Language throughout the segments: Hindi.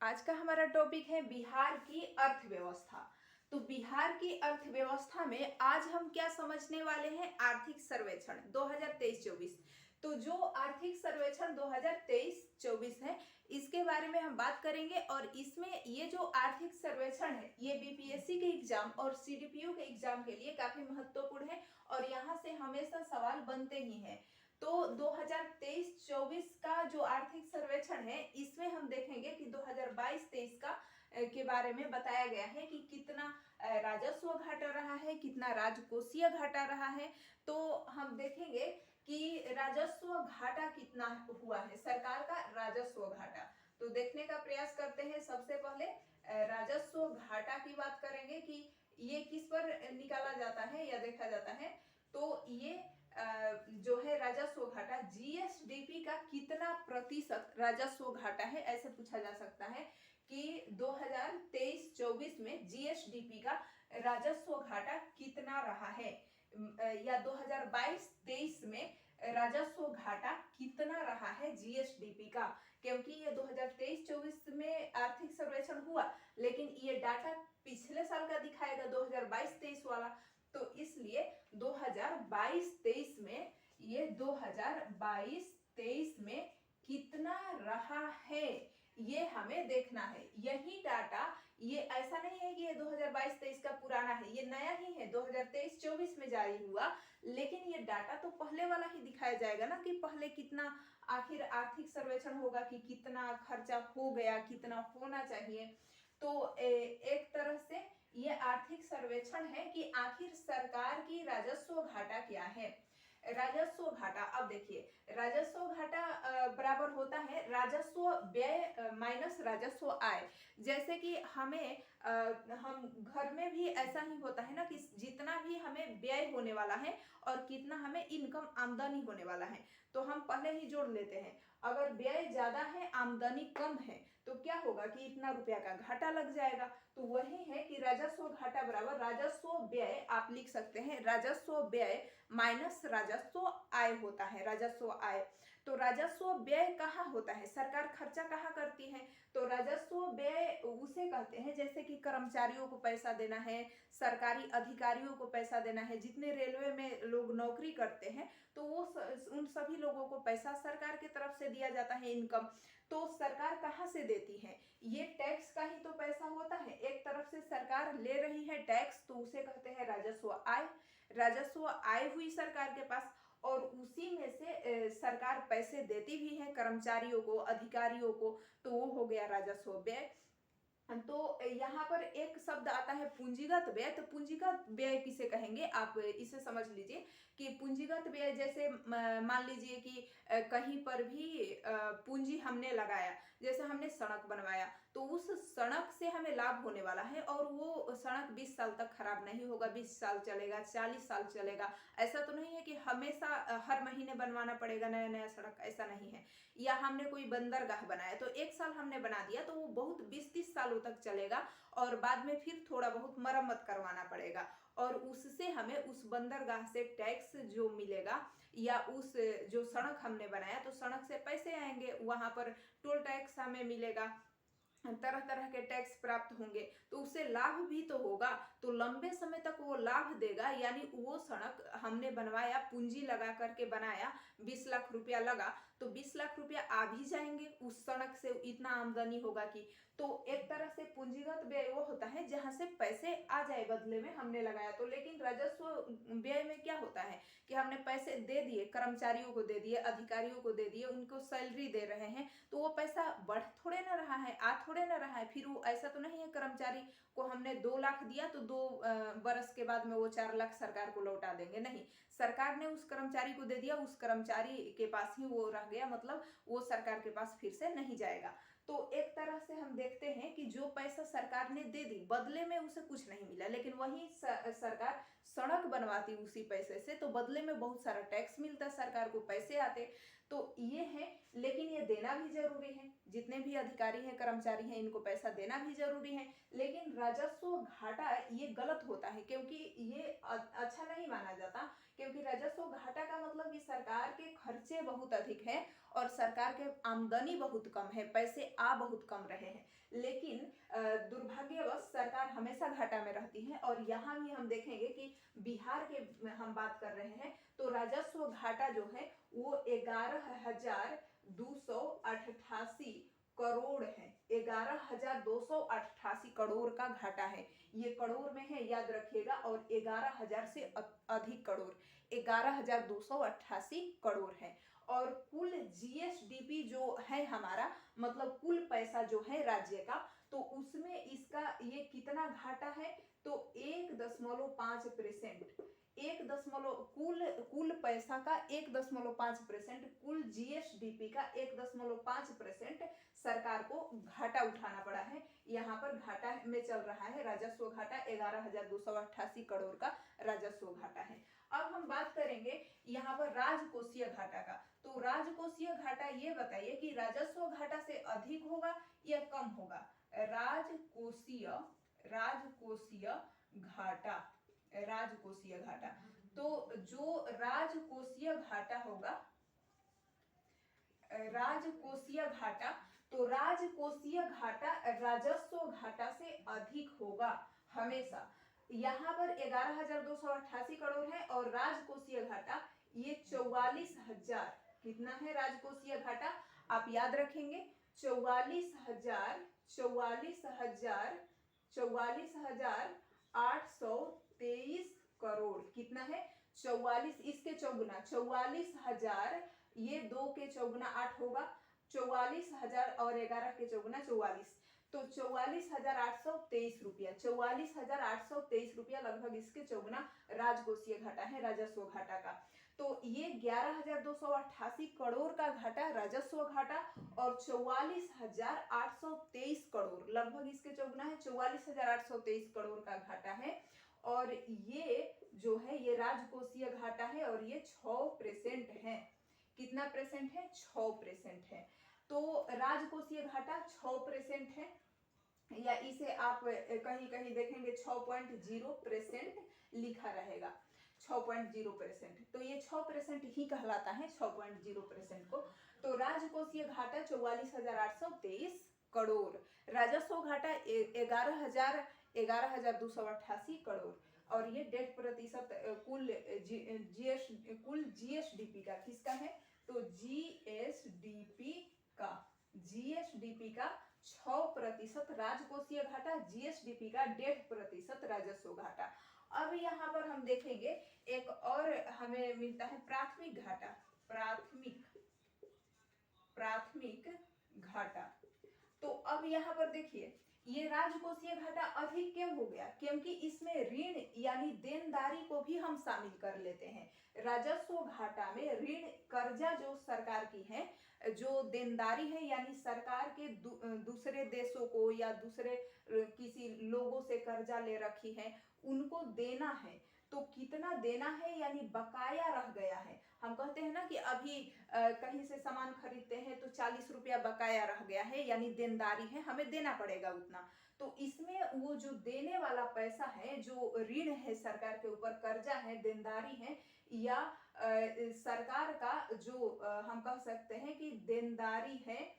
आज का हमारा टॉपिक है बिहार की अर्थव्यवस्था। तो बिहार की अर्थव्यवस्था में आज हम क्या समझने वाले हैं, आर्थिक सर्वेक्षण 2023-24। तो जो आर्थिक सर्वेक्षण 2023-24 है इसके बारे में हम बात करेंगे। और इसमें ये जो आर्थिक सर्वेक्षण है ये बीपीएससी के एग्जाम और सीडीपीओ के एग्जाम के लिए काफी महत्वपूर्ण है और यहाँ से हमेशा सवाल बनते ही हैं। तो 2023-24 का जो आर्थिक सर्वेक्षण है इसमें हम देखेंगे कि 2022-23 का के बारे में बताया गया है कि कितना राजस्व घाटा रहा है, कितना राजकोषीय घाटा रहा है। तो हम देखेंगे कि राजस्व घाटा कितना हुआ है, सरकार का राजस्व घाटा। तो देखने का प्रयास करते हैं। सबसे पहले राजस्व घाटा की बात करेंगे कि ये किस पर निकाला जाता है या देखा जाता है। तो ये जो है राजस्व घाटा जीएसडीपी का कितना प्रतिशत राजस्व घाटा है, ऐसे पूछा जा सकता है कि 2023-24 में जीएसडीपी का राजस्व घाटा कितना रहा है, या 2022-23 में राजस्व घाटा कितना रहा है जीएसडीपी का। क्योंकि ये 2023-24 में आर्थिक सर्वेक्षण हुआ लेकिन ये डाटा पिछले साल का दिखाएगा 2022-23 वाला। तो इसलिए 2022-23 में ये 2022-23 में कितना रहा है ये हमें देखना है। यही डाटा, ये ऐसा नहीं है कि ये 2022-23 का पुराना है, ये नया ही है, 2023-24 में जारी हुआ। लेकिन ये डाटा तो पहले वाला ही दिखाया जाएगा ना कि पहले कितना आखिर आर्थिक सर्वेक्षण होगा कि कितना खर्चा हो गया, कितना होना चाहिए। तो एक तरह से ये आर्थिक सर्वेक्षण है कि आखिर सरकार की राजस्व घाटा क्या है। राजस्व घाटा, अब देखिए राजस्व घाटा बराबर होता है राजस्व व्यय माइनस राजस्व आय। जैसे कि हमें हम घर में भी ऐसा ही होता है ना कि जितना भी हमें व्यय होने वाला है और कितना हमें इनकम आमदनी होने वाला है तो हम पहले ही जोड़ लेते हैं। अगर व्यय ज्यादा है आमदनी कम है तो क्या होगा कि इतना रुपया का घाटा लग जाएगा। तो वही है कि राजस्व घाटा बराबर राजस्व व्यय, आप लिख सकते हैं राजस्व व्यय माइनस राजस्व आय होता है, राजस्व आय। तो राजस्व व्यय कहाँ होता है, सरकार खर्चा कहाँ करती है। तो राजस्व व्यय उसे कहते हैं जैसे कि कर्मचारियों को पैसा देना है, सरकारी अधिकारियों को पैसा देना है, जितने रेलवे में लोग नौकरी करते हैं तो वो उन सभी लोगों को पैसा सरकार की तरफ से दिया जाता है, इनकम। तो सरकार कहाँ से देती है, ये टैक्स का ही तो पैसा होता है। एक तरफ से सरकार ले रही है टैक्स तो उसे कहते हैं राजस्व आय। राजस्व आय हुई सरकार के पास और उसी में से सरकार पैसे देती भी है कर्मचारियों को, अधिकारियों को, तो वो हो गया राजस्व व्यय। तो यहाँ पर एक शब्द आता है पूंजीगत व्यय। तो पूंजीगत व्यय किसे कहेंगे, आप इसे समझ लीजिए कि पूंजीगत व्यय जैसे मान लीजिए कि कहीं पर भी पूंजी हमने लगाया, जैसे हमने सड़क बनवाया तो उस सड़क से हमें लाभ होने वाला है और वो सड़क 20 साल तक खराब नहीं होगा, 20 साल चलेगा, 40 साल चलेगा। ऐसा तो नहीं है कि हमेशा हर महीने बनवाना पड़ेगा नया नया सड़क, ऐसा नहीं है। या हमने कोई बंदरगाह बनाया तो एक साल हमने बना दिया तो वो बहुत 20-30 सालों तक चलेगा और बाद में फिर थोड़ा बहुत मरम्मत करवाना पड़ेगा और उससे हमें उस बंदरगाह से टैक्स जो मिलेगा या उस जो सड़क हमने बनाया तो सड़क से पैसे आएंगे, वहां पर टोल टैक्स हमें मिलेगा, तरह तरह के टैक्स प्राप्त होंगे तो उससे लाभ भी तो होगा। तो लंबे समय तक वो लाभ देगा, यानी वो सड़क हमने बनवाया, पूंजी लगा करके बनाया, 20 लाख रुपया लगा तो 20 लाख रुपया आ भी जाएंगे उस सड़क से, इतना आमदनी होगा कि। तो एक तरह से पूंजीगत व्यय वो होता है जहां से पैसे आ जाए बदले में हमने लगाया तो। लेकिन राजस्व व्यय में क्या होता है कि हमने पैसे दे दिए, कर्मचारियों को दे दिए, अधिकारियों को दे दिए, उनको सैलरी दे रहे हैं तो वो पैसा बढ़ थोड़े ना रहा है, आ थोड़े ना रहा है। फिर वो ऐसा तो नहीं है कर्मचारी को हमने 2 लाख दिया तो 2 बरस के बाद में वो 4 लाख सरकार को लौटा देंगे, नहीं। सरकार ने उस कर्मचारी को दे दिया, उस कर्मचारी के पास ही वो रह गया, मतलब वो सरकार के पास फिर से नहीं जाएगा। तो एक तरह से हम देखते हैं कि जो पैसा सरकार ने दे दी बदले में उसे कुछ नहीं मिला, लेकिन वही सरकार सड़क बनवाती उसी पैसे से तो बदले में बहुत सारा टैक्स मिलता, सरकार को पैसे आते। तो ये है, लेकिन ये देना भी जरूरी है। जितने भी अधिकारी हैं, कर्मचारी हैं, इनको पैसा देना भी जरूरी है। लेकिन राजस्व घाटा ये गलत होता है, क्योंकि ये अच्छा नहीं माना जाता, क्योंकि राजस्व घाटा का मतलब कि सरकार के खर्चे बहुत अधिक हैं और सरकार के आमदनी बहुत कम है, पैसे आ बहुत कम रहे हैं। लेकिन दुर्भाग्यवश सरकार हमेशा घाटा में रहती है। और यहाँ भी हम देखेंगे कि बिहार के हम बात कर रहे हैं तो राजस्व घाटा जो है वो 11,288 करोड़ है। 11,288 करोड़ का घाटा है। ये करोड़ में है, याद रखिएगा। और 11,000 से अधिक करोड़, 11,288 करोड़ है। और कुल जीएसडीपी जो है हमारा, मतलब कुल पैसा जो है राज्य का, तो उसमें इसका ये कितना घाटा है, तो 1.5%, कुल पैसा का 1.5%, कुल जीएसडीपी का 1.5% सरकार को घाटा उठाना पड़ा है। यहाँ पर घाटा में चल रहा है राजस्व घाटा, 11,288 करोड़ का राजस्व घाटा है। अब हम बात करेंगे यहाँ पर राजकोषीय घाटा का। तो राजकोषीय घाटा ये बताइए कि राजस्व घाटा से अधिक होगा या कम होगा। राजकोषीय घाटा, तो जो राजकोषीय घाटा होगा, तो राजकोषीय घाटा राजस्व घाटा से अधिक होगा हमेशा। यहाँ पर 11,288 करोड़ है और राजकोषीय घाटा ये 44,000, कितना है राजकोषीय घाटा, आप याद रखेंगे 44,823 करोड़। कितना है 44, इसके चौगुना 44,000, ये 2 के चौगुना 8 होगा, 44,000 और 11 के चौगुना 44, तो 44,823 रुपया, 44,823 रुपया लगभग इसके चौगुना राजकोषीय घाटा है राजस्व घाटा का। तो ये 11,288 करोड़ का घाटा राजस्व घाटा और 44,823 करोड़ लगभग इसके चौगुना है, 44,823 करोड़ का घाटा है। और ये जो है ये राजकोषीय घाटा है और ये 6% है। कितना परसेंट है, 6% है। तो राजकोषीय घाटा 6% है, या इसे आप कहीं कहीं देखेंगे 6.0% लिखा रहेगा, 6.0%। तो ये 6% ही कहलाता है, 6.0% को। तो राजकोषीय घाटा 44,823 करोड़, राजस्व घाटा 11,288 करोड़। और ये 1.5% कुल जीएसडीपी का, किसका है, तो जीएसडीपी का 6% राजकोषीय घाटा, जीएसडीपी का 1.5% राजस्व घाटा। अब यहाँ पर हम देखेंगे एक और हमें मिलता है प्राथमिक घाटा, प्राथमिक घाटा। तो अब यहाँ पर देखिए ये राजकोषीय घाटा अधिक क्यों हो गया, क्योंकि इसमें ऋण यानी देनदारी को भी हम शामिल कर लेते हैं। राजस्व घाटा में ऋण, कर्जा जो सरकार की है, जो देनदारी है यानी सरकार के दूसरे देशों को या दूसरे किसी लोगों से कर्जा ले रखी है, उनको देना है। तो कितना देना है यानी बकाया रह गया है। हम कहते हैं ना कि अभी कहीं से सामान खरीदते हैं तो 40 रुपया बकाया रह गया है, यानी देनदारी है, हमें देना पड़ेगा उतना। तो इसमें वो जो देने वाला पैसा है, जो ऋण है, सरकार के ऊपर कर्जा है, देनदारी है, या सरकार का जो हम कह सकते हैं कि देनदारी है,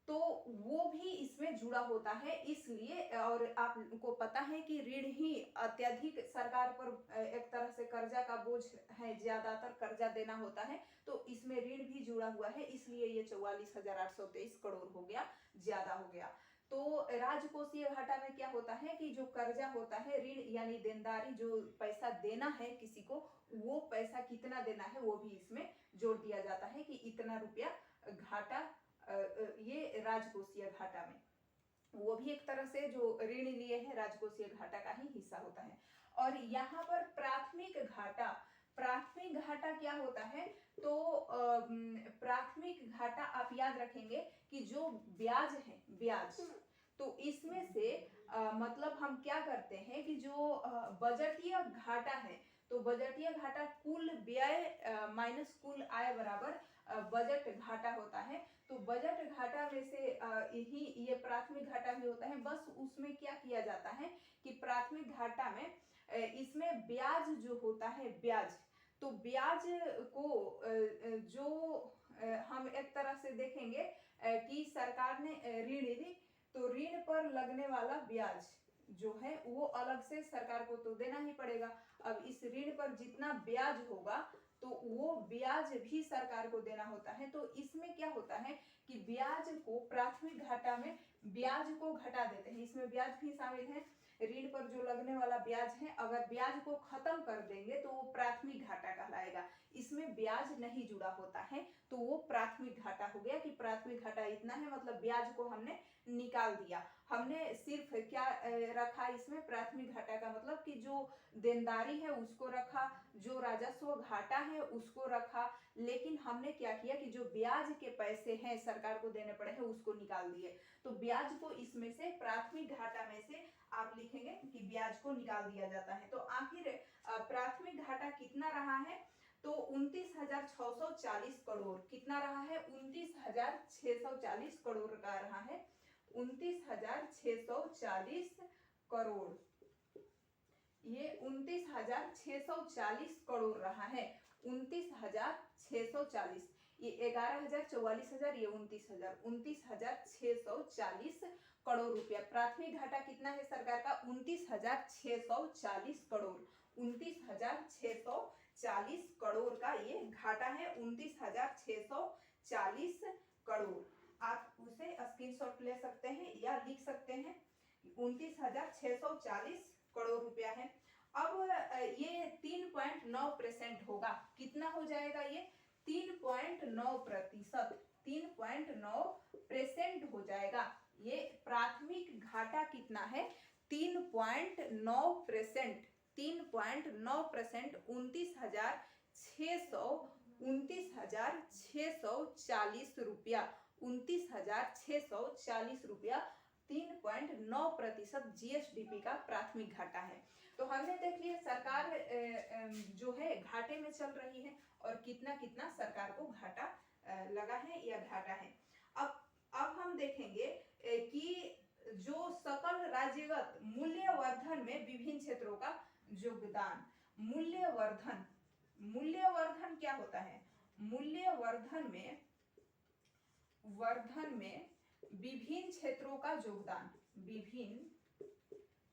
तो वो भी इसमें जुड़ा होता है। इसलिए, और आपको पता है कि ऋण ही अत्यधिक सरकार पर एक तरह से कर्जा का बोझ है, ज्यादातर कर्जा देना होता है, तो इसमें ऋण भी जुड़ा हुआ है, इसलिए ये 44,823 करोड़ हो गया, ज्यादा हो गया। तो राजकोषीय घाटा में क्या होता है कि जो कर्जा होता है, ऋण यानी देनदारी, जो पैसा देना है किसी को, वो पैसा कितना देना है वो भी इसमें जोड़ दिया जाता है कि इतना रुपया घाटा, ये राजकोषीय घाटा में, वो भी एक तरह से जो ऋण लिए हैं राजकोषीय घाटा का ही हिस्सा होता है। और यहाँ पर प्राथमिक घाटा क्या होता है, तो प्राथमिक घाटा आप याद रखेंगे कि जो ब्याज है, ब्याज, तो इसमें से मतलब हम क्या करते हैं कि जो बजटीय घाटा है, तो बजटीय घाटा कुल व्यय माइनस कुल आय बराबर बजट घाटा होता है। तो बजट घाटा में से ही ये प्राथमिक घाटा भी होता है। बस उसमें क्या किया जाता है कि प्राथमिक घाटा में इसमें ब्याज जो होता है, ब्याज, तो ब्याज को जो हम एक तरह से देखेंगे कि सरकार ने ऋण ली, तो ऋण पर लगने वाला ब्याज जो है वो अलग से सरकार को तो देना ही पड़ेगा। अब इस ऋण पर जितना ब्याज होगा तो वो ब्याज भी सरकार को देना होता है। तो इसमें क्या होता है कि ब्याज को प्राथमिक घाटा में ब्याज को घटा देते हैं। इसमें ब्याज भी शामिल है, ऋण पर जो लगने वाला ब्याज है, अगर ब्याज को खत्म कर देंगे तो वो प्राथमिक घाटा कहलाएगा। इसमें ब्याज नहीं जुड़ा होता है तो वो प्राथमिक घाटा हो गया कि प्राथमिक घाटा इतना है, मतलब ब्याज को हमने निकाल दिया। हमने सिर्फ क्या रखा इसमें, प्राथमिक घाटा का मतलब कि जो देनदारी है उसको रखा, जो राजस्व घाटा है उसको रखा, लेकिन हमने क्या किया कि जो ब्याज के पैसे हैं सरकार को देने पड़े हैं उसको निकाल दिए। तो ब्याज को इसमें से प्राथमिक घाटा में से आप लिखेंगे कि ब्याज को निकाल दिया जाता है। तो आखिर प्राथमिक घाटा कितना रहा है, तो 29,640 करोड़ कितना रहा है, 29,640 करोड़ का रहा है, 29,640 करोड़, ये 29,640 करोड़ रहा है, 29,640, ये 11,000, 44,000, ये 29,000, 29,640 करोड़ रुपया। प्राथमिक घाटा कितना है सरकार का, 29,640 करोड़, 29,640 करोड़ का ये घाटा है, 29,640 करोड़। आप उसे स्क्रीनशॉट ले सकते हैं या लिख सकते हैं, 29,640 करोड़ रुपया है। अब ये 3.9% होगा, कितना हो जाएगा ये, 3.9%, 3.9% हो जाएगा। ये प्राथमिक घाटा कितना है, 3.9%, 3.9%, 29,640 रुपया, 29,640 रुपया, 3.9% जीएसडीपी का प्राथमिक घाटा है। तो हमने देख लिया सरकार जो है घाटे में चल रही है और कितना कितना सरकार को घाटा लगा है या घाटा है। अब हम देखेंगे कि जो सकल राज्यगत मूल्यवर्धन में विभिन्न क्षेत्रों का योगदान, मूल्यवर्धन, मूल्यवर्धन क्या होता है, मूल्यवर्धन में विभिन्न क्षेत्रों का योगदान, विभिन्न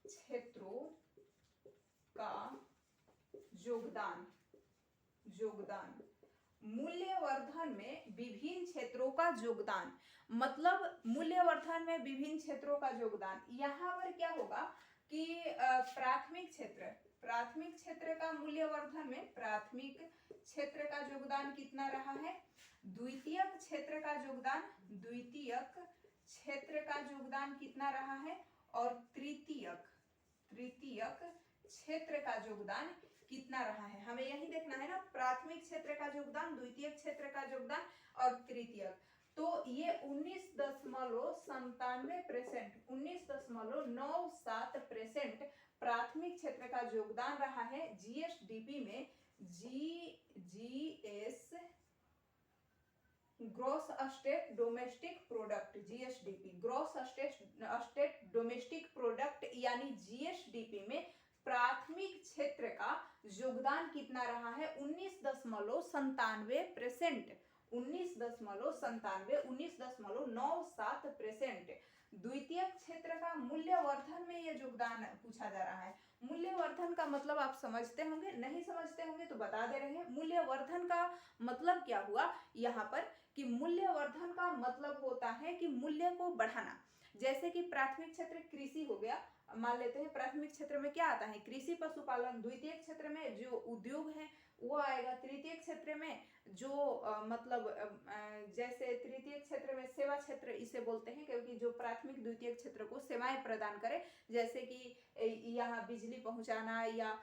क्षेत्रों का योगदान, मूल्यवर्धन में विभिन्न क्षेत्रों का योगदान, मतलब मूल्यवर्धन में विभिन्न क्षेत्रों का योगदान। यहाँ पर क्या होगा कि प्राथमिक क्षेत्र का मूल्यवर्धन में प्राथमिक क्षेत्र का योगदान कितना रहा है, द्वितीयक क्षेत्र का योगदान कितना रहा है, और तृतीयक क्षेत्र का योगदान कितना रहा है। हमें यही देखना है ना, प्राथमिक क्षेत्र का योगदान, द्वितीयक क्षेत्र का योगदान और तृतीयक। तो ये 19.97%, 19.97% प्राथमिक क्षेत्र का योगदान रहा है जीएसडीपी में, gross state domestic product, GSDP, gross state domestic product यानी जीएसडीपी में प्राथमिक क्षेत्र का योगदान कितना रहा है, 19.97%, 19.97%। द्वितीय क्षेत्र का मूल्यवर्धन में ये योगदान पूछा जा रहा है। मूल्यवर्धन का मतलब आप समझते होंगे, नहीं समझते होंगे तो बता दे रहे हैं। मूल्यवर्धन का मतलब क्या हुआ यहाँ पर कि मूल्यवर्धन का मतलब होता है कि मूल्य को बढ़ाना। जैसे कि प्राथमिक क्षेत्र कृषि हो गया, मान लेते हैं प्राथमिक क्षेत्र में क्या आता है, कृषि पशुपालन। द्वितीय क्षेत्र में जो उद्योग है वो आएगा। तृतीय क्षेत्र में जो जैसे तृतीय क्षेत्र में सेवा क्षेत्र इसे बोलते हैं, क्योंकि जो प्राथमिक द्वितीय क्षेत्र को सेवाएं प्रदान करे, जैसे कि यहाँ बिजली पहुंचाना या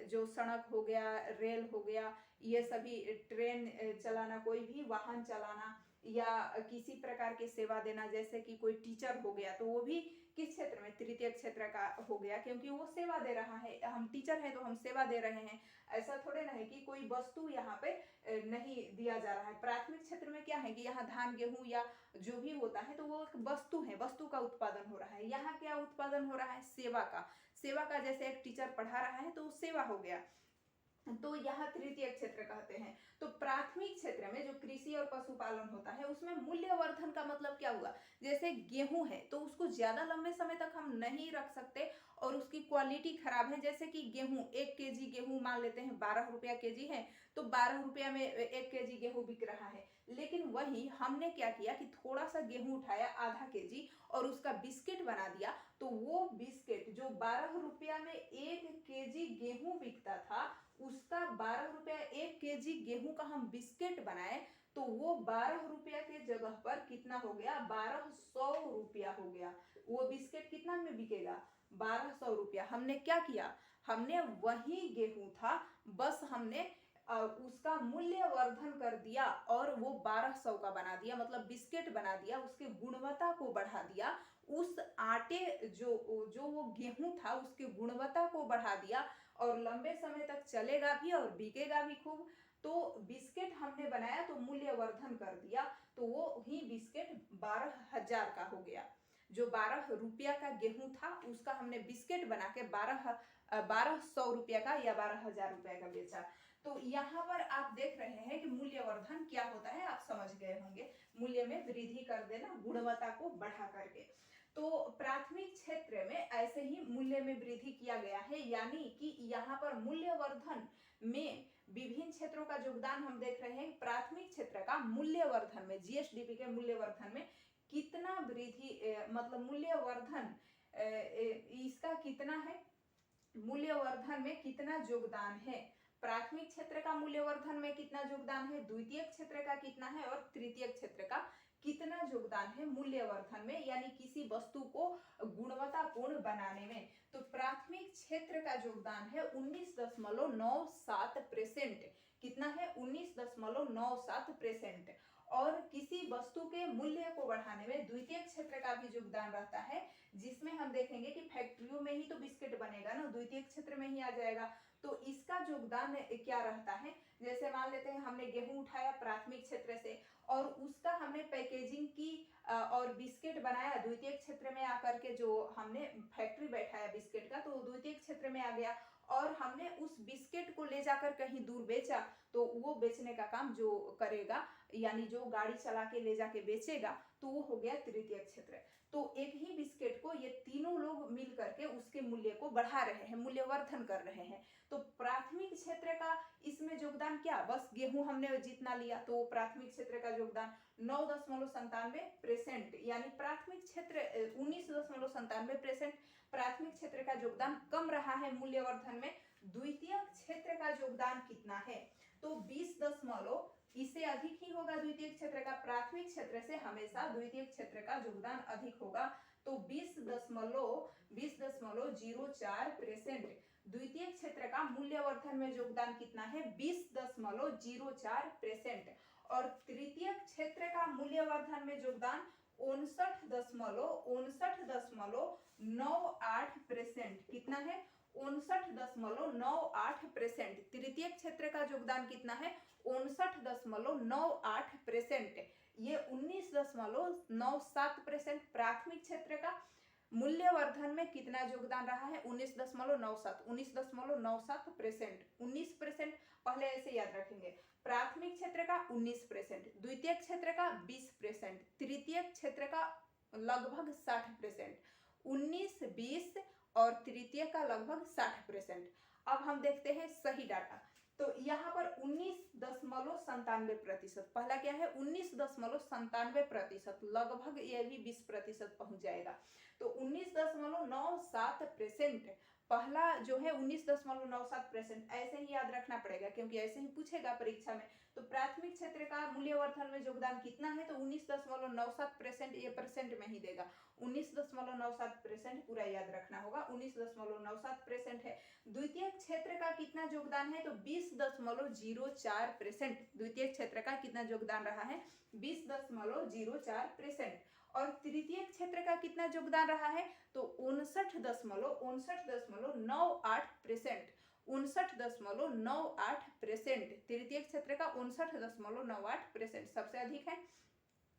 जो सड़क हो गया, रेल हो गया, ये सभी ट्रेन चलाना, कोई भी वाहन चलाना, या किसी प्रकार के सेवा देना, जैसे कि कोई टीचर हो गया तो वो भी किस क्षेत्र में, तृतीय क्षेत्र का हो गया, क्योंकि वो सेवा दे रहा है। हम टीचर हैं तो हम सेवा दे रहे हैं। ऐसा थोड़े ना है कि कोई वस्तु यहाँ पे नहीं दिया जा रहा है। प्राथमिक क्षेत्र में क्या है कि यहाँ धान गेहूं या जो भी होता है तो वो एक वस्तु है, वस्तु का उत्पादन हो रहा है। यहाँ क्या उत्पादन हो रहा है, सेवा का। सेवा का, जैसे एक टीचर पढ़ा रहा है तो वो सेवा हो गया, तो यहाँ तृतीय क्षेत्र कहते हैं। तो प्राथमिक क्षेत्र में जो कृषि और पशुपालन होता है उसमें मूल्यवर्धन का मतलब क्या हुआ, जैसे गेहूं है तो उसको ज्यादा लंबे समय तक हम नहीं रख सकते और उसकी क्वालिटी खराब है। जैसे कि गेहूं, 1 kg गेहूं मान लेते हैं 12 रुपया केजी है, तो 12 रुपया में 1 kg गेहूं बिक रहा है। लेकिन वही हमने क्या किया कि थोड़ा सा गेहूं उठाया, आधा केजी, और उसका बिस्किट बना दिया, तो वो बिस्किट जो 12 रुपया में 1 kg गेहूं बिकता था, उसका 12 रुपया 1 kg गेहूं का हम बिस्किट बनाए, तो वो 12 रुपया के जगह पर कितना हो गया, 1200 रुपया हो गया। वो बिस्किट कितना में बिकेगा, 1200 रुपया। हमने क्या किया, हमने वही गेहूं था, बस हमने उसका मूल्यवर्धन कर दिया और वो 1200 का बना दिया, मतलब बिस्किट बना दिया, उसके गुणवत्ता को बढ़ा दिया, उस आटे जो वो गेहूं था उसके गुणवत्ता को बढ़ा दिया और लंबे समय तक चलेगा भी और बिकेगा भी खूब। तो बिस्किट हमने बनाया तो मूल्यवर्धन कर दिया, तो वो ही बिस्किट 12,000 का हो गया। जो 12 रुपया का गेहूं था उसका हमने बिस्किट बना के 1200 रुपया का या 12,000 रुपया का बेचा। तो यहाँ पर आप देख रहे हैं कि मूल्यवर्धन क्या होता है, आप समझ गए होंगे। मूल्य में वृद्धि कर देना, गुणवत्ता को बढ़ा करके। तो प्राथमिक क्षेत्र में ऐसे ही मूल्य में वृद्धि किया गया है, यानी कि यहाँ पर मूल्यवर्धन में विभिन्न क्षेत्रों का योगदान हम देख रहे हैं। प्राथमिक क्षेत्र का मूल्यवर्धन में, जीएसडीपी के मूल्यवर्धन में कितना वृद्धि, मतलब मूल्यवर्धन इसका कितना है, मूल्यवर्धन में कितना योगदान है। प्राथमिक क्षेत्र का मूल्यवर्धन में कितना योगदान है, द्वितीय क्षेत्र का कितना है और तृतीय क्षेत्र का कितना योगदान है मूल्यवर्धन में, यानी किसी वस्तु को गुणवत्तापूर्ण बनाने में। तो प्राथमिक क्षेत्र का योगदान है 19.97%। कितना है, 19.97%। और किसी वस्तु के मूल्य को बढ़ाने में द्वितीय क्षेत्र का भी योगदान रहता है, जिसमें हम देखेंगे कि फैक्ट्रियों में ही तो बिस्किट बनेगा ना, द्वितीय क्षेत्र में ही आ जाएगा। तो इसका योगदान क्या रहता है, जैसे मान लेते हैं हमने गेहूं उठाया प्राथमिक क्षेत्र से और उसका हमने पैकेजिंग की और बिस्किट बनाया द्वितीय क्षेत्र में आकर के, जो हमने फैक्ट्री बैठाया बिस्किट का, तो द्वितीय क्षेत्र में आ गया। और हमने उस बिस्किट को ले जाकर कहीं दूर बेचा, तो वो बेचने का काम जो करेगा, यानी जो गाड़ी चला के ले जाके बेचेगा, तो वो हो गया तृतीय क्षेत्र। तो एक ही बिस्किट को ये तीनों लोग मिल करके उसके मूल्य को बढ़ा रहे हैं, मूल्यवर्धन कर रहे हैं। तो प्राथमिक क्षेत्र का इसमें योगदान क्या, बस गेहूं हमने जितना लिया तो प्राथमिक क्षेत्र का योगदान 9.97%, यानी प्राथमिक क्षेत्र 19.97% प्राथमिक क्षेत्र का योगदान कम रहा है मूल्यवर्धन में। द्वितीय क्षेत्र का योगदान कितना है, तो 20, इससे अधिक ही होगा द्वितीय क्षेत्र का। प्राथमिक क्षेत्र से हमेशा द्वितीय क्षेत्र का योगदान अधिक होगा, तो 20.04%। द्वितीय क्षेत्र का मूल्यवर्धन में योगदान कितना है, 20.04%। और तृतीय क्षेत्र का मूल्यवर्धन में योगदान 59.98%। कितना है, 59.98%। तृतीय क्षेत्र का योगदान कितना है, 59.98%। ये 19.97%। प्राथमिक क्षेत्र का मूल्यवर्धन में कितना योगदान रहा है, 19.97%। 19% पहले ऐसे याद रखेंगे। प्राथमिक क्षेत्र का 19%, द्वितीय क्षेत्र का 20%, तृतीय क्षेत्र का लगभग 60%। 19, 20 और तृतीय का लगभग 60%। अब हम देखते हैं सही डाटा। तो यहाँ पर 19.97%, पहला क्या है, 19.97%, लगभग ये भी 20% पहुंच जाएगा। तो 19.97% पहला जो है 19.97%, ऐसे ही याद रखना पड़ेगा क्योंकि ऐसे ही पूछेगा परीक्षा में। तो प्राथमिक क्षेत्र का मूल्यवर्धन में योगदान कितना है, तो 19.97%, ये परसेंट में ही देगा। 19.97% पूरा याद रखना होगा, 19.97% है। द्वितीय क्षेत्र का कितना योगदान है, तो 20.04%। द्वितीय क्षेत्र का कितना योगदान रहा है, 20.04%। और तृतीय क्षेत्र का कितना योगदान रहा है, तो 59.98%। 59.98%। तृतीय क्षेत्र का 59.98% सबसे अधिक है।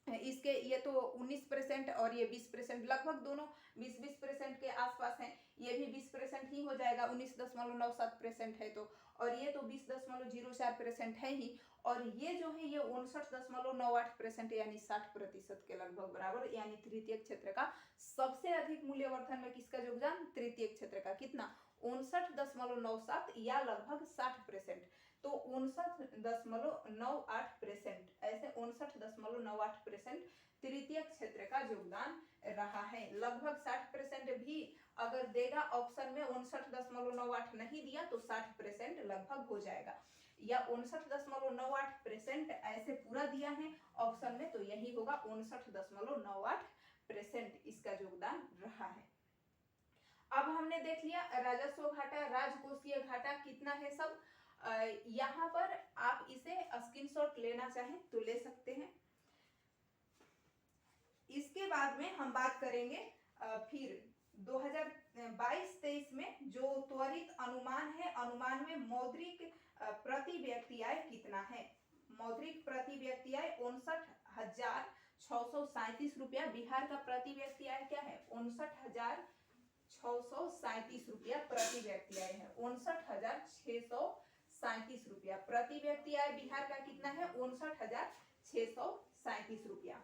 इसके ये तो 19% और ये 20%, लगभग दोनों 20% के आसपास हैं। ये भी 20% ही हो जाएगा, 19.97% है तो, और ये तो 20.04% है ही। और ये जो है ये 59.98% यानी 60% के लगभग बराबर, यानी तृतीय क्षेत्र का सबसे अधिक मूल्यवर्धन में किसका योगदान, तृतीय क्षेत्र का। कितना, 59.97 या लगभग 60%। तो 59.98%, ऐसे 59.98% तृतीय क्षेत्र का योगदान रहा है। लगभग 60% भी अगर देगा ऑप्शन में, 59.98 नहीं दिया तो 60% लगभग हो जाएगा, या 59.98% ऐसे पूरा दिया है ऑप्शन में तो यही होगा 59.98% इसका योगदान रहा है। अब हमने देख लिया राजस्व घाटा, राजकोषीय घाटा कितना है सब। यहाँ पर आप इसे स्क्रीनशॉट लेना चाहें तो ले सकते हैं। इसके बाद में हम बात करेंगे फिर 2022-23 में जो त्वरित अनुमान है, अनुमान में मौद्रिक प्रति व्यक्ति आय कितना है। मौद्रिक प्रति व्यक्ति आय 59,637 रुपया। बिहार का प्रति व्यक्ति आय क्या है, 59,637 रुपया प्रति व्यक्ति आय है। 59,637 रुपया प्रति व्यक्ति आय बिहार का कितना है, 59,637 रुपया।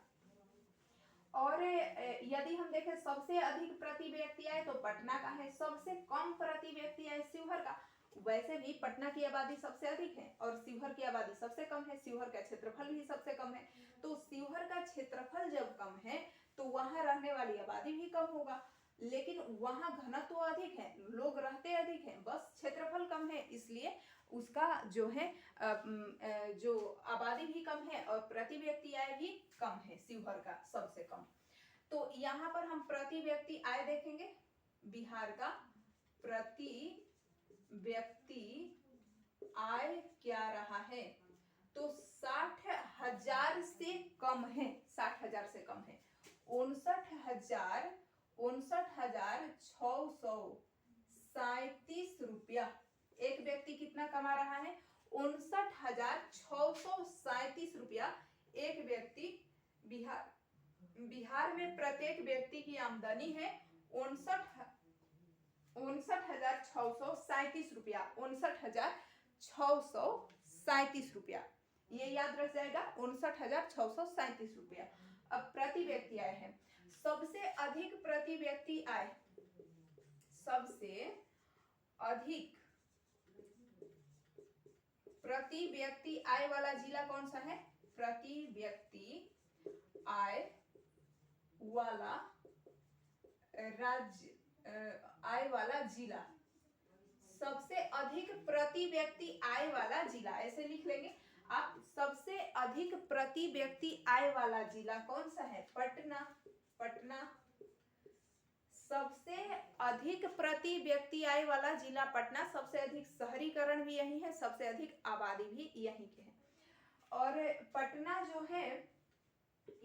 और यदि हम देखें सबसे अधिक प्रति व्यक्ति आय तो पटना का है, सबसे कम प्रति व्यक्ति आय शिवहर का। वैसे भी पटना की आबादी सबसे अधिक है और शिवहर की आबादी सबसे कम है, शिवहर का क्षेत्रफल भी सबसे कम है। तो शिवहर का क्षेत्रफल जब कम है तो वहां रहने वाली आबादी भी कम होगा, लेकिन वहां घनत्व तो अधिक है, लोग रहते अधिक हैं, बस क्षेत्रफल कम है, इसलिए उसका जो है जो आबादी भी कम है और प्रति व्यक्ति आय भी कम है, शिवहर का सबसे कम। तो यहाँ पर हम प्रति व्यक्ति आय देखेंगे, बिहार का प्रति व्यक्ति आय क्या रहा है, तो 60,000 से कम है, 60,000 से कम है। 59,637 रुपया एक व्यक्ति कितना कमा रहा है, 59,637 रुपया एक व्यक्ति। बिहार में प्रत्येक व्यक्ति की आमदनी है 59,637 रुपया, 59,637 रुपया, ये याद रख जाएगा, 59,637 रुपया। अब प्रति व्यक्ति आय है, सबसे अधिक प्रति व्यक्ति आय, सबसे अधिक प्रति व्यक्ति आय वाला जिला कौन सा है, प्रति व्यक्ति आय वाला राज्य, आय वाला जिला, सबसे अधिक प्रति व्यक्ति आय वाला जिला, ऐसे लिख लेंगे आप। सबसे अधिक प्रति व्यक्ति आय वाला जिला कौन सा है, पटना। पटना सबसे अधिक प्रति व्यक्ति आय वाला जिला पटना, सबसे अधिक शहरीकरण भी यही है, सबसे अधिक आबादी भी यही के है। और पटना जो है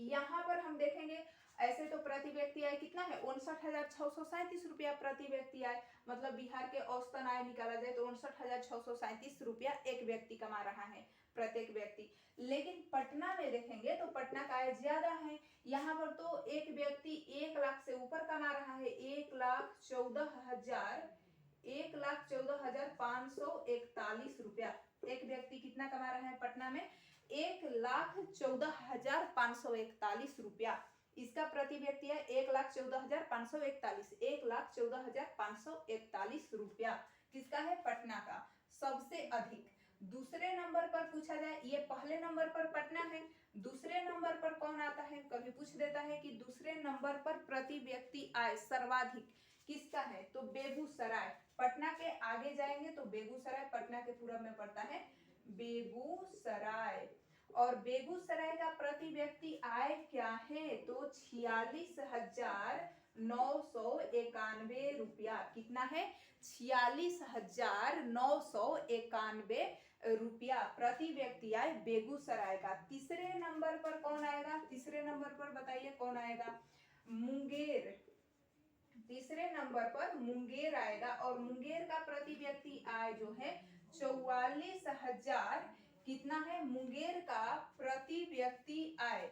यहाँ पर हम देखेंगे, ऐसे तो प्रति व्यक्ति आय कितना है, 59,637 रुपया प्रति व्यक्ति आय, मतलब बिहार के औसतन आय निकाला जाए तो 59,637 रुपया एक व्यक्ति कमा रहा है, प्रत्येक व्यक्ति। लेकिन पटना में देखेंगे तो पटना का आय ज्यादा है, यहाँ पर तो एक व्यक्ति 1 लाख से ऊपर कमा रहा है, 1,14,541 रुपया एक व्यक्ति कितना कमा रहा है पटना में, 1,14,541 रुपया। इसका प्रति व्यक्ति है 1,14,541, 1,14,541 रुपया किसका है, पटना का सबसे अधिक। दूसरे नंबर पर पूछा जाए, ये पहले नंबर पर पटना है, दूसरे नंबर पर कौन आता है, कभी पूछ देता है कि दूसरे नंबर पर प्रति व्यक्ति आय सर्वाधिक किसका है, तो बेगूसराय। पटना के आगे जाएंगे तो बेगूसराय, पटना के पूरब में पड़ता है बेगूसराय। और बेगूसराय का प्रति व्यक्ति आय क्या है, तो 46,991 रुपया। कितना है, 46,991 रुपया प्रति व्यक्ति आय बेगूसराय का। तीसरे नंबर पर कौन आएगा, तीसरे नंबर पर बताइए कौन आएगा, मुंगेर। तीसरे नंबर पर मुंगेर आएगा और मुंगेर का प्रति व्यक्ति आय जो है 44,000 कितना है, मुंगेर का प्रति व्यक्ति आय।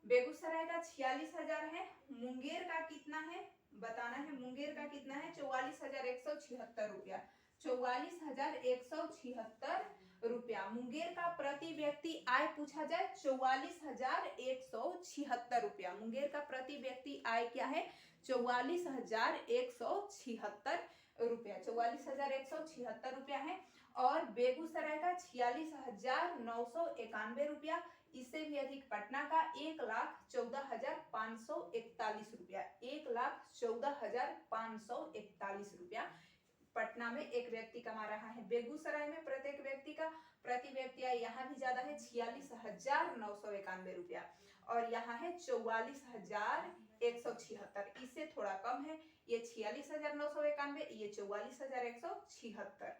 बेगूसराय का 46,000 है, मुंगेर का कितना है बताना है, मुंगेर का कितना है 44,176 रुपया। 44,176 रुपया मुंगेर का प्रति व्यक्ति आय पूछा जाए 44,176 रुपया। मुंगेर का प्रति व्यक्ति आय क्या है, 44,176 रुपया। 44,176 रुपया है। और बेगूसराय का 46,991 रुपया। इससे भी अधिक पटना का 1,14,541 रुपया। 1,14,541 रुपया पटना में एक व्यक्ति कमा रहा है। बेगूसराय में प्रत्येक व्यक्ति का प्रति व्यक्ति आय यहाँ भी ज्यादा है 46,991 रुपया और यहाँ है 44,176। इससे थोड़ा कम है, ये 46,991, ये 44,176।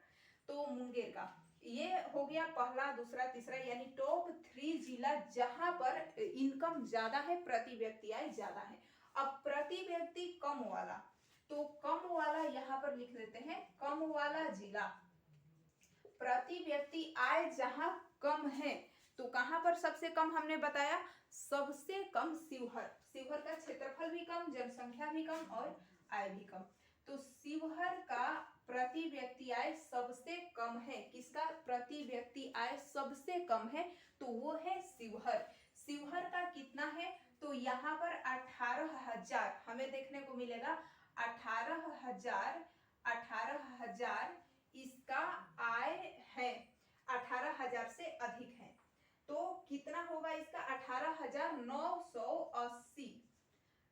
तो मुंगेर का ये हो गया पहला, दूसरा, तीसरा, यानी टॉप 3 जिला जहां पर इनकम ज्यादा है, प्रति व्यक्ति आय ज्यादा है। अब प्रति व्यक्ति कम वाला, तो कम वाला यहाँ पर लिख देते हैं, कम वाला जिला प्रति व्यक्ति आय जहां कम है, तो कहां पर सबसे कम हमने बताया, सबसे कम शिवहर। शिवहर का क्षेत्रफल भी कम, जनसंख्या भी कम और आय भी कम। तो शिवहर का प्रति व्यक्ति आय सबसे कम है। किसका प्रति व्यक्ति आय सबसे कम है, तो वो है शिवहर। शिवहर का कितना है, तो यहाँ पर 18,000 हमें देखने को मिलेगा। 18,000 इसका आय है, 18,000 से अधिक है। तो कितना होगा इसका, 18,980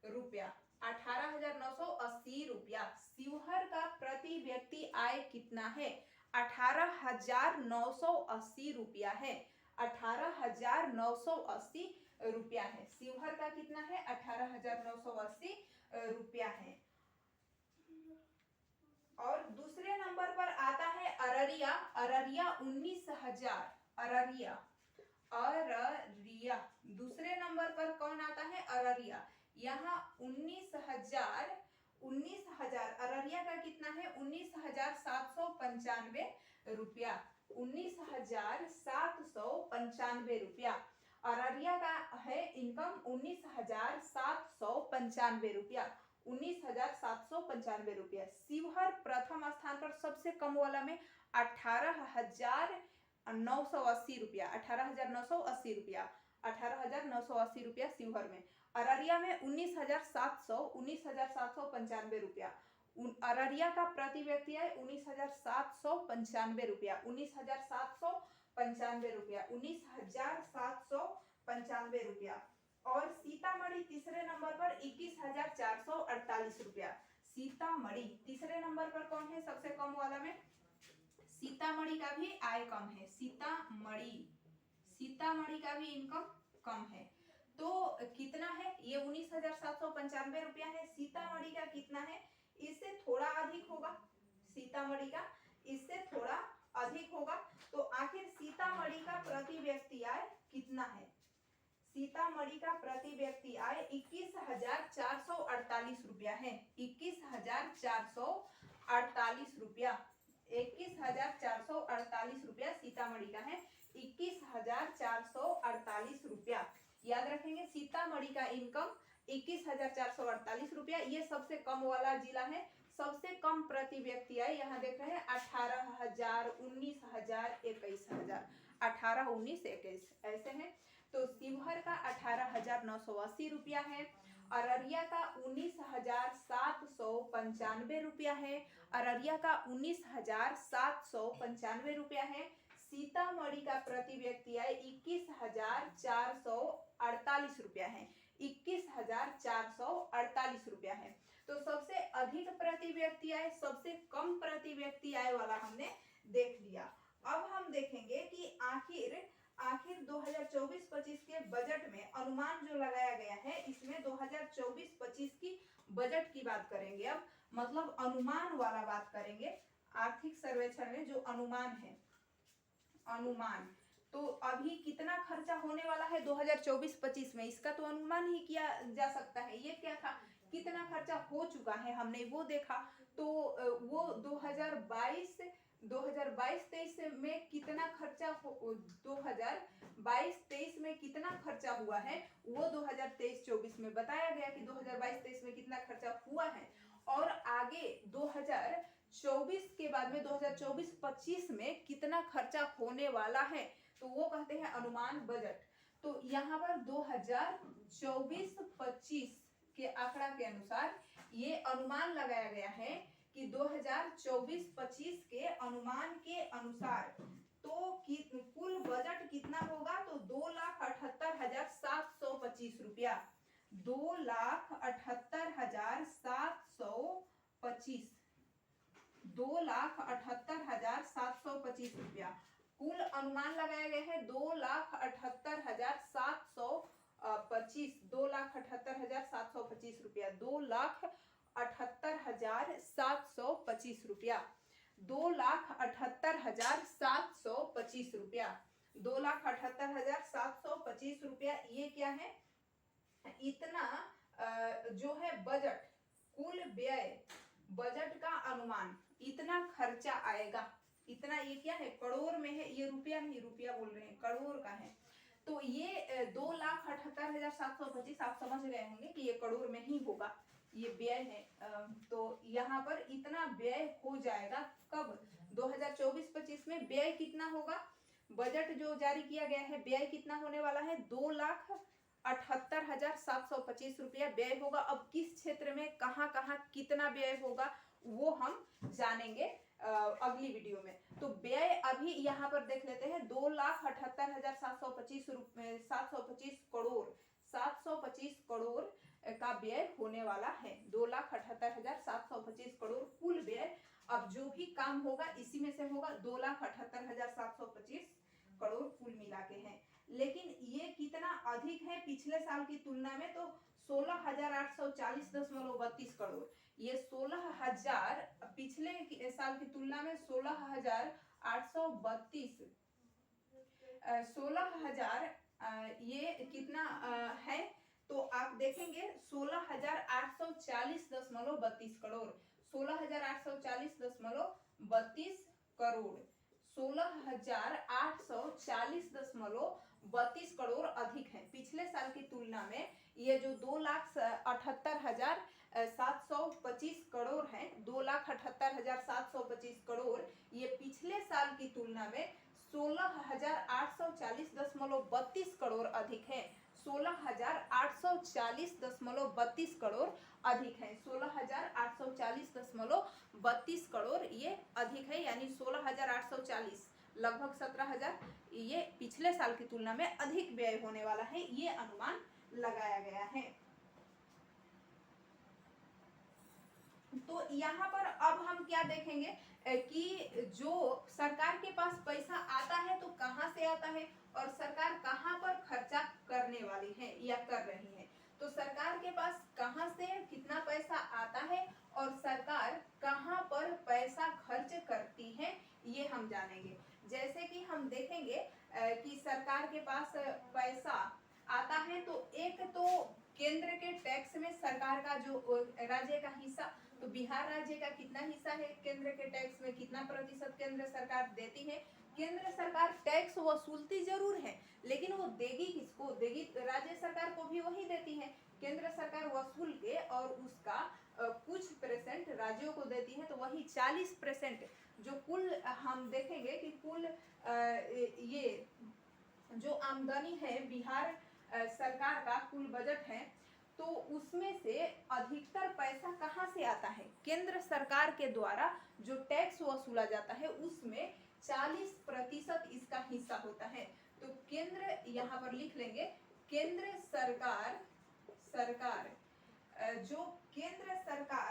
रुपया। 18,980 रुपया। शिवहर का प्रति व्यक्ति आय कितना है, 18,980 रुपया है। 18,980 रुपया है। शिवहर का कितना है, 18,980 रुपया है। और दूसरे नंबर पर आता है अररिया। अररिया 19,000। अररिया दूसरे नंबर पर कौन आता है, अररिया। यहाँ 19,000 अररिया का कितना है, 19,795 रुपया। 19,795 रुपया अररिया का है इनकम, 19,795 रुपया। 19,795 रुपया। शिवहर प्रथम स्थान पर सबसे कम वाला में 18,980 रुपया। 18,980 रुपया। 18,980 रुपया शिवहर में। अररिया में 19,795 रुपया। अररिया का प्रति व्यक्ति आय 19,795 रुपया। 19,795 रुपया। 19,795 रुपया। और सीतामढ़ी तीसरे नंबर पर 21,448 रुपया। सीतामढ़ी तीसरे नंबर पर कौन है सबसे कम वाला में, सीतामढ़ी का भी आय कम है। सीतामढ़ी का भी इनकम कम है। तो कितना है, ये 19,795 रुपया है। सीतामढ़ी का कितना है, इससे थोड़ा अधिक होगा। सीतामढ़ी का इससे थोड़ा अधिक होगा। तो आखिर सीतामढ़ी का प्रति व्यक्ति आय कितना है, सीतामढ़ी का प्रति व्यक्ति आय 21,448 रुपया है। 21,448 रुपया। 21,448 रुपया सीतामढ़ी का है। 21,448 रुपया याद रखेंगे। सीतामढ़ी का इनकम 21,448 रुपया। ये सबसे कम वाला जिला है। सबसे कम प्रति व्यक्ति आय यहाँ देख रहे हैं 18,000, 19,000, 21,000। 18, 19, 21 ऐसे हैं। तो शिवहर का 18,980 रुपया है। अररिया का 19,795 रुपया है। अररिया का 19,795 रुपया है। सीतामढ़ी का प्रति व्यक्ति आय 21,448 रुपया है। 21,448 रुपया है। तो सबसे अधिक प्रति व्यक्ति आय, सबसे कम प्रति व्यक्ति आय वाला हमने देख लिया। अब हम देखेंगे कि आखिर 2024-25 के बजट में अनुमान जो लगाया गया है, इसमें 2024-25 की बजट की बात करेंगे। अब मतलब अनुमान वाला बात करेंगे। आर्थिक सर्वेक्षण में जो अनुमान है, अनुमान तो अभी कितना खर्चा होने वाला है 2024-25 में, इसका तो अनुमान ही किया जा सकता है। ये क्या था, कितना खर्चा हो चुका है हमने वो देखा। तो वो 2022-23 में कितना खर्चा 2022-23 में कितना खर्चा हुआ है वो 2023-24 में बताया गया कि 2022-23 में कितना खर्चा हुआ है। और आगे 2024 के बाद में 2024-25 में कितना खर्चा होने वाला है, तो वो कहते हैं अनुमान बजट। तो यहाँ पर 2024-25 के आंकड़ा के अनुसार ये अनुमान लगाया गया है कि 2024-25 के अनुमान के अनुसार तो कुल बजट कितना होगा, तो 2,78,725 रुपया, 2,78,725, 2,78,725 रुपया कुल अनुमान लगाया गया है। 2,78,725, 2,78,725 रुपया, 2,78,725 रुपया, 2,78,725 रुपया, 2,78,725 रुपया। ये क्या है, इतना जो है बजट, कुल व्यय, बजट का अनुमान, इतना खर्चा आएगा, इतना। ये क्या है, करोड़ में है, ये रुपया नहीं, रुपया बोल रहे हैं, करोड़ का है। तो ये 2,78,725 आप समझ गए होंगे कि ये करोड़ में ही होगा, ये व्यय है। तो यहाँ पर इतना व्यय हो जाएगा। कब, 2024-25 में व्यय कितना होगा, बजट जो जारी किया गया है, व्यय कितना होने वाला है, 2,78,725 रुपया व्यय होगा। अब किस क्षेत्र में कहाँ कहाँ कितना व्यय होगा वो हम जानेंगे अगली वीडियो में। तो व्यय अभी यहाँ पर देख लेते हैं, 2,78,725 करोड़, 725 करोड़ का व्यय होने वाला है। 2,78,725 करोड़ कुल व्यय। अब जो भी काम होगा इसी में से होगा, 2,78,725 करोड़ कुल मिला के हैं। लेकिन ये कितना अधिक है पिछले साल की तुलना में, तो 16,840.32 करोड़। ये 16,000 पिछले साल की तुलना में 16,832, 16,000 ये कितना है, तो आप देखेंगे 16,840.32 करोड़, 16,840.32 करोड़, 16,840.32 करोड़ अधिक है पिछले साल की तुलना में। ये जो 2,78,725 करोड़ है, 2,78,725 करोड़, ये पिछले साल की तुलना में 16,840.32 करोड़ अधिक है, 16,840.32 करोड़ अधिक है, 16,840.32 करोड़ ये अधिक है, यानी 16,840 लगभग 17,000 ये पिछले साल की तुलना में अधिक व्यय होने वाला है, ये अनुमान लगाया गया है। तो यहाँ पर अब हम क्या देखेंगे कि जो सरकार के पास पैसा आता है तो कहाँ से आता है और सरकार कहाँ पर खर्चा करने वाली है या कर रही है। तो सरकार के पास कहाँ से कितना पैसा आता है और सरकार कहाँ पर पैसा खर्च करती है, ये हम जानेंगे। जैसे कि हम देखेंगे कि सरकार के पास पैसा आता है, तो एक तो केंद्र के टैक्स में सरकार का जो राज्य का हिस्सा, तो बिहार राज्य का कितना हिस्सा है केंद्र के टैक्स में, कितना प्रतिशत केंद्र सरकार देती है। केंद्र सरकार टैक्स वसूलती जरूर है, लेकिन वो देगी किसको, देगी राज्य सरकार को भी वही देती है। केंद्र सरकार वसूल के और उसका कुछ परसेंट राज्यों को देती है, तो वही 40% जो कुल हम देखेंगे कि कुल ये जो आमदनी है बिहार सरकार का कुल बजट है, तो उसमें से अधिकतर पैसा कहाँ से आता है, केंद्र सरकार के द्वारा जो टैक्स वसूला जाता है उसमें 40% इसका हिस्सा होता है। तो केंद्र यहाँ पर लिख लेंगे, केंद्र सरकार जो केंद्र सरकार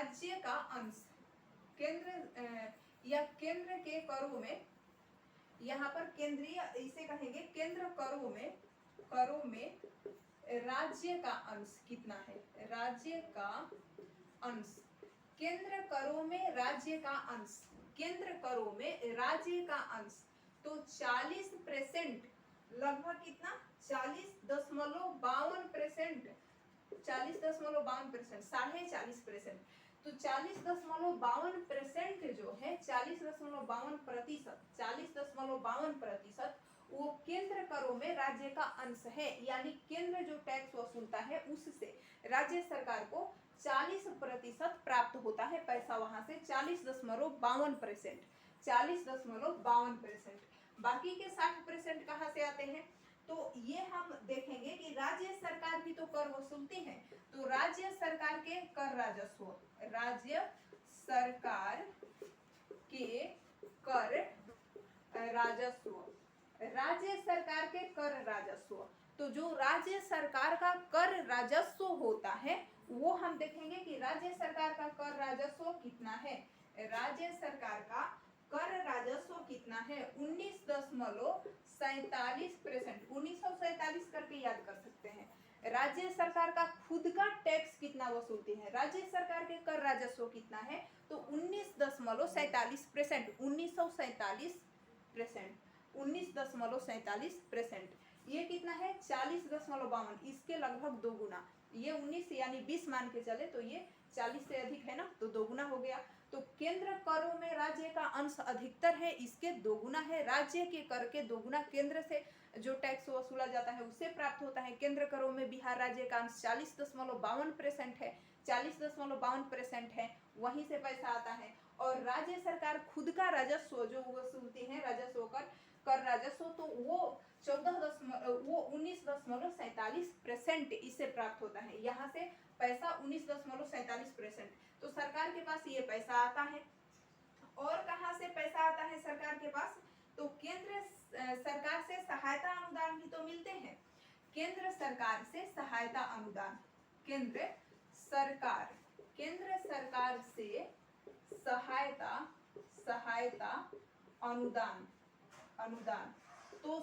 राज्य का अंश, केंद्र या केंद्र के करों में, यहाँ पर केंद्रीय इसे कहेंगे, केंद्र करों में राज्य का अंश कितना है, राज्य का अंश, केंद्र करों में राज्य का अंश, केंद्र करों में राज्य का अंश, तो 40%, लगभग कितना 40.52%, 40.52%, 40.5%, तो 40.52% जो है, 40.52%, 40.52% वो केंद्र करों में राज्य का अंश है, यानी केंद्र जो टैक्स वसूलता है उससे राज्य सरकार को 40% प्राप्त होता है पैसा, वहां से 40.52%, 40.52%। बाकी के 60% कहाँ से आते हैं, तो ये हम देखेंगे कि राज्य सरकार भी तो कर वसूलती है, तो राज्य सरकार के कर राजस्व, राज्य सरकार के कर राजस्व, राज्य सरकार के कर राजस्व, तो जो राज्य सरकार का कर राजस्व होता है वो हम देखेंगे कि राज्य सरकार का कर राजस्व कितना है, राज्य सरकार का कर राजस्व कितना है, 19.47%, 1947 करके याद कर सकते हैं। राज्य सरकार का खुद का टैक्स कितना वसूलती है, राज्य सरकार के कर राजस्व कितना है, तो 19.47%, 19.47%, ये कितना है 40.52, इसके लगभग दोगुना, ये 19 यानी 20 मान के चले तो ये 40 से अधिक है ना, तो दोगुना हो गया। तो केंद्र करों में राज्य का अंश अधिकतर है, इसके दोगुना है, राज्य के कर के दोगुना केंद्र से जो टैक्स वसूला जाता है उससे प्राप्त होता है। केंद्र करों में बिहार राज्य का अंश 40.52% है, 40.52% है, वहीं से पैसा आता है। और राज्य सरकार खुद का राजस्व जो वसूलती है, राजस्व कर राजस्व, तो वो 19.47% इससे प्राप्त होता है, यहाँ से पैसा 19.47%, तो सरकार के पास ये पैसा आता है। और कहाँ से पैसा आता है सरकार के पास, तो केंद्र सरकार से सहायता अनुदान भी तो मिलते हैं, केंद्र सरकार से सहायता अनुदान, केंद्र सरकार से सहायता अनुदान, तो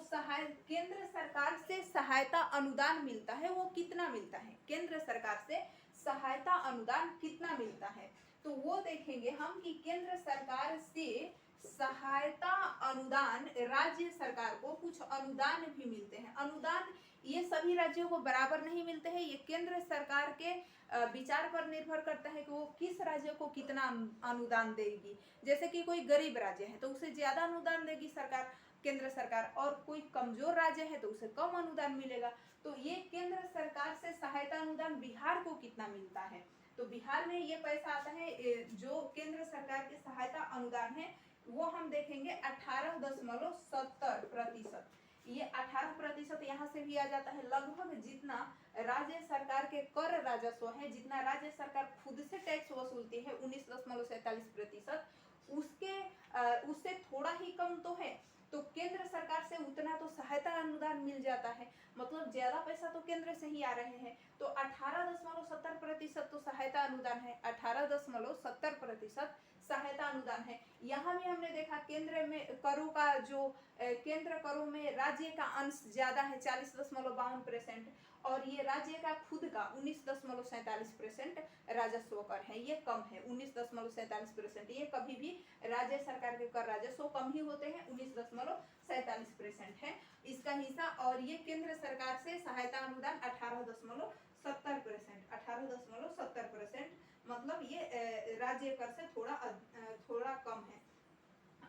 केंद्र सरकार से सहायता अनुदान मिलता है, वो कितना मिलता है, केंद्र सरकार से सहायता अनुदान कितना मिलता है, तो वो देखेंगे हम कि केंद्र सरकार से सहायता अनुदान, राज्य सरकार को कुछ अनुदान भी मिलते हैं। अनुदान ये सभी राज्यों को बराबर नहीं मिलते हैं, ये केंद्र सरकार के विचार पर निर्भर करता है कि वो किस राज्य को कितना अनुदान देगी। जैसे कि कोई गरीब राज्य है तो उसे ज्यादा अनुदान देगी सरकार, केंद्र सरकार, और कोई कमजोर राज्य है तो उसे कम अनुदान मिलेगा। तो ये केंद्र सरकार से सहायता अनुदान बिहार को कितना मिलता है, तो बिहार में ये पैसा आता है, जो केंद्र सरकार के सहायता अनुदान है वो हम देखेंगे 18.70%, ये 18% यहाँ से भी आ जाता है। लगभग जितना राज्य सरकार के कर राजस्व है, जितना राज्य सरकार खुद से टैक्स वसूलती है 19.47%, उससे थोड़ा ही कम तो है, तो केंद्र सरकार से उतना तो सहायता अनुदान मिल जाता है, मतलब ज्यादा पैसा तो केंद्र से ही आ रहे हैं। तो 18.70% तो सहायता अनुदान है, 18.70% सहायता अनुदान है। यहाँ भी हमने देखा केंद्र में करों का जो केंद्र करों में राज्य का अंश ज्यादा है 40.52%, और ये राज्य का खुद का 19.47% राजस्व कर है, ये कम है 19.47%। ये कभी भी राज्य सरकार के कर राजस्व कम ही होते हैं, 19.47% है इसका हिस्सा। और ये केंद्र सरकार से सहायता अनुदान 18.70%, मतलब ये राज्य कर से थोड़ा कम है।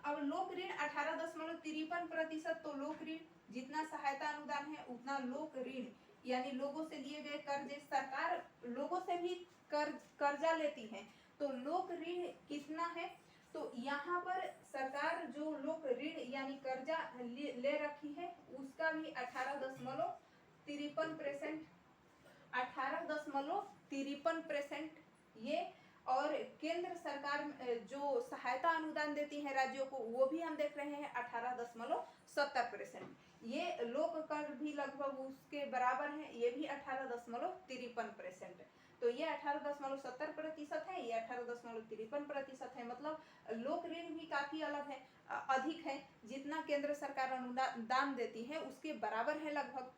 अब लोक ऋण 18.53%, तो लोक ऋण जितना सहायता अनुदान है उतना लोक ऋण, यानी लोगों से लिए गए कर्ज, सरकार लोगों से भी कर्जा लेती है, तो लोक ऋण कितना है, तो यहाँ पर सरकार जो लोक ऋण यानी कर्जा ले रखी है उसका भी 18.53% ये। और केंद्र सरकार जो सहायता अनुदान देती है राज्यों को वो भी हम देख रहे हैं 18.70%। ये लोक कर भी लगभग उसके बराबर है, ये भी 18.53%। तो ये 18.70% है, ये 18.53% है। मतलब लोक ऋण भी काफी अलग है, अधिक है। जितना केंद्र सरकार अनुदान देती है उसके बराबर है लगभग।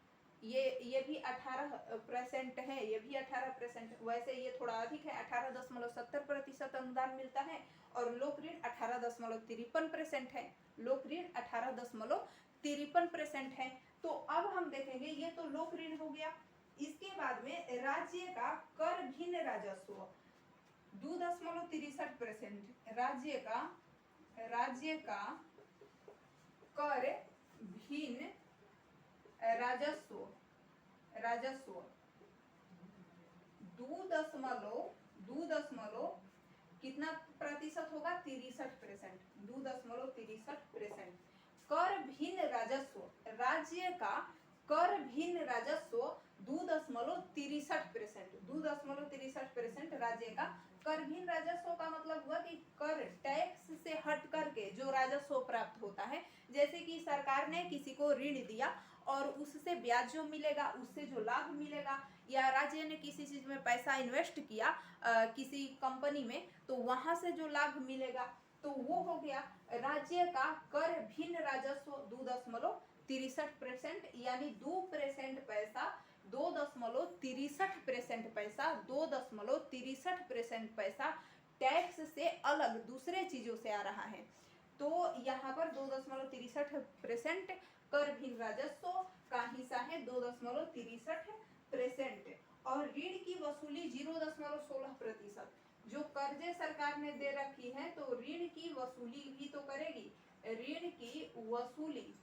ये भी 18% है, ये भी 18%। वैसे ये थोड़ा अधिक है, 18.70% अनुदान मिलता है, और लोक ऋण 18.53% है। लोक ऋण 18.53% है। तो अब हम देखेंगे, ये तो लोक ऋण हो गया। इसके बाद में राज्य का कर भिन्न राजस्व 2.63%। राज्य का कर भिन्न राजस्व 2 कितना प्रतिशत होगा? 63%। 2.63%। कर भिन्न राजस्व, राज्य का कर भिन्न राजस्व 2.63%। 2.63% राज्य का कर भिन्न राजस्व का मतलब हुआ कि कर टैक्स से हट करके जो राजस्व प्राप्त होता है, जैसे कि सरकार ने किसी को ऋण दिया और उससे ब्याज जो मिलेगा, उससे जो लाभ मिलेगा, या राज्य ने किसी चीज में पैसा इन्वेस्ट किया किसी कंपनी में, तो वहां से जो लाभ मिलेगा, तो वो हो गया राज्य का कर भिन्न राजस्व 2.63%। यानी 2% पैसा 2.63% पैसा 2.63% पैसा टैक्स से अलग दूसरे चीजों से आ रहा है। तो यहाँ पर 2.63% कर भिन्न राजस्व का हिस्सा है 2.63%। और ऋण की वसूली 0.16%। जो कर्जे सरकार ने दे रखी है, तो ऋण की वसूली भी तो करेगी। ऋण की वसूली